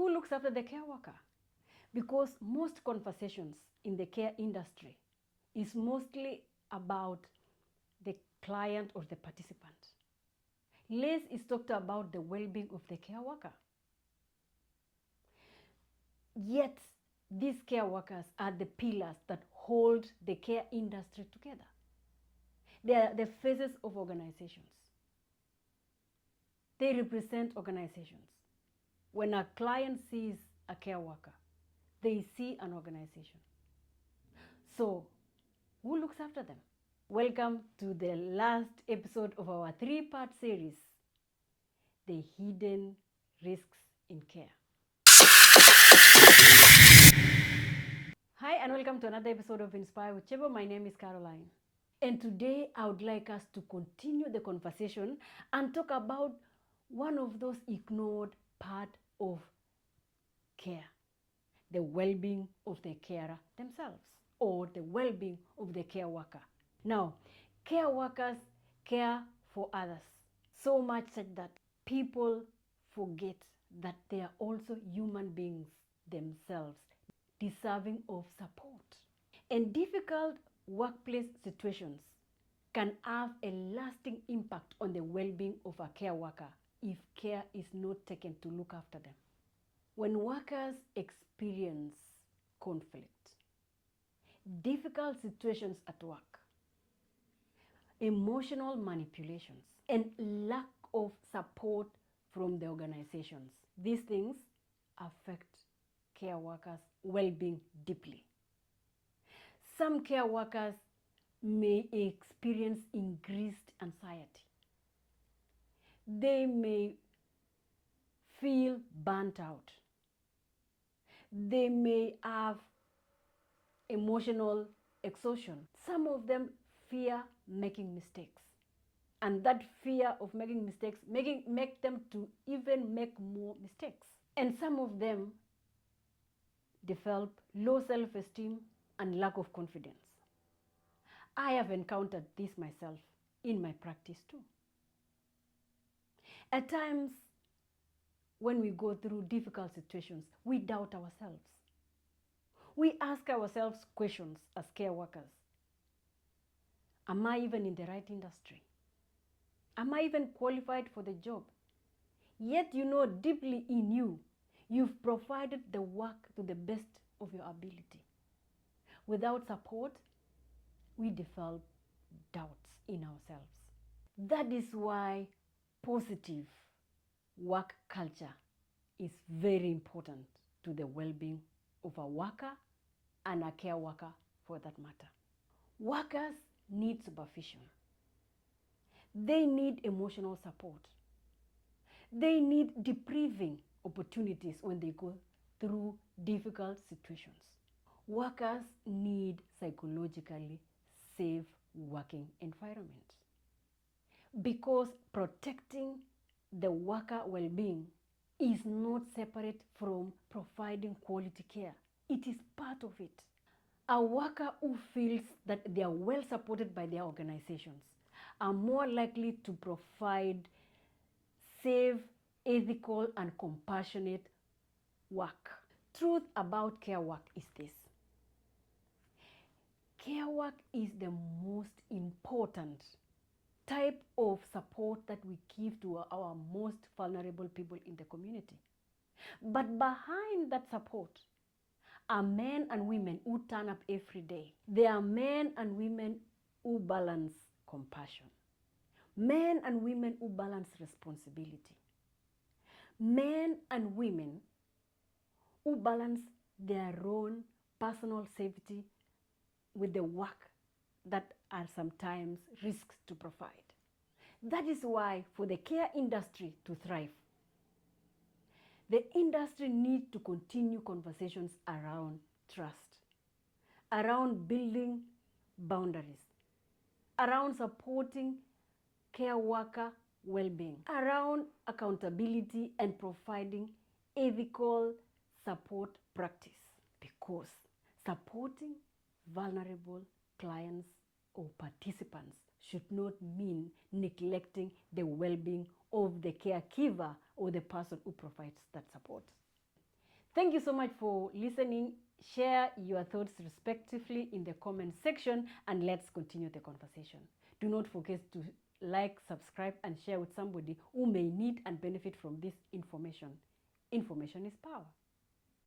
who looks after the care worker? Because most conversations in the care industry is mostly about the client or the participant. Less is talked about the well-being of the care worker. Yet, these care workers are the pillars that hold the care industry together. They are the faces of organizations. They represent organizations. When a client sees a care worker, they see an organization. So, who looks after them? Welcome to the last episode of our 3-part series, The Hidden Risks in Care. Hi and welcome to another episode of Inspire with Chebo. My name is Caroline. And today I would like us to continue the conversation and talk about one of those ignored parts of care, the well-being of the carer themselves, or the well-being of the care worker. Now, care workers care for others so much such that people forget that they are also human beings themselves, deserving of support. And difficult workplace situations can have a lasting impact on the well-being of a care worker if care is not taken to look after them. When workers experience conflict, difficult situations at work, emotional manipulations, and lack of support from the organizations, these things affect care workers' well-being deeply. Some care workers may experience increased anxiety. They may feel burnt out. They may have emotional exhaustion. Some of them fear making mistakes. And that fear of making mistakes make them to even make more mistakes. And some of them develop low self-esteem and lack of confidence. I have encountered this myself in my practice too. At times, when we go through difficult situations, we doubt ourselves. We ask ourselves questions as care workers. Am I even in the right industry? Am I even qualified for the job? Yet you know deeply in you, you've provided the work to the best of your ability. Without support, we develop doubts in ourselves. That is why positive work culture is very important to the well-being of a worker and a care worker for that matter. Workers need supervision. They need emotional support. They need debriefing opportunities when they go through difficult situations. Workers need psychologically safe working environments, because protecting the worker well-being is not separate from providing quality care. It is part of it. A worker who feels that they are well supported by their organizations are more likely to provide safe, ethical, and compassionate work. Truth about care work is this: care work is the most important type of support that we give to our most vulnerable people in the community. But behind that support are men and women who turn up every day. They are men and women who balance compassion. Men and women who balance responsibility. Men and women who balance their own personal safety with the work that are sometimes risks to provide. That is why for the care industry to thrive, the industry needs to continue conversations around trust, around building boundaries, around supporting care worker well-being, around accountability and providing ethical support practice. Because supporting vulnerable clients or participants should not mean neglecting the well-being of the caregiver or the person who provides that support. Thank you so much for listening. Share your thoughts respectively in the comment section and let's continue the conversation. Do not forget to like, subscribe, and share with somebody who may need and benefit from this information. Information is power.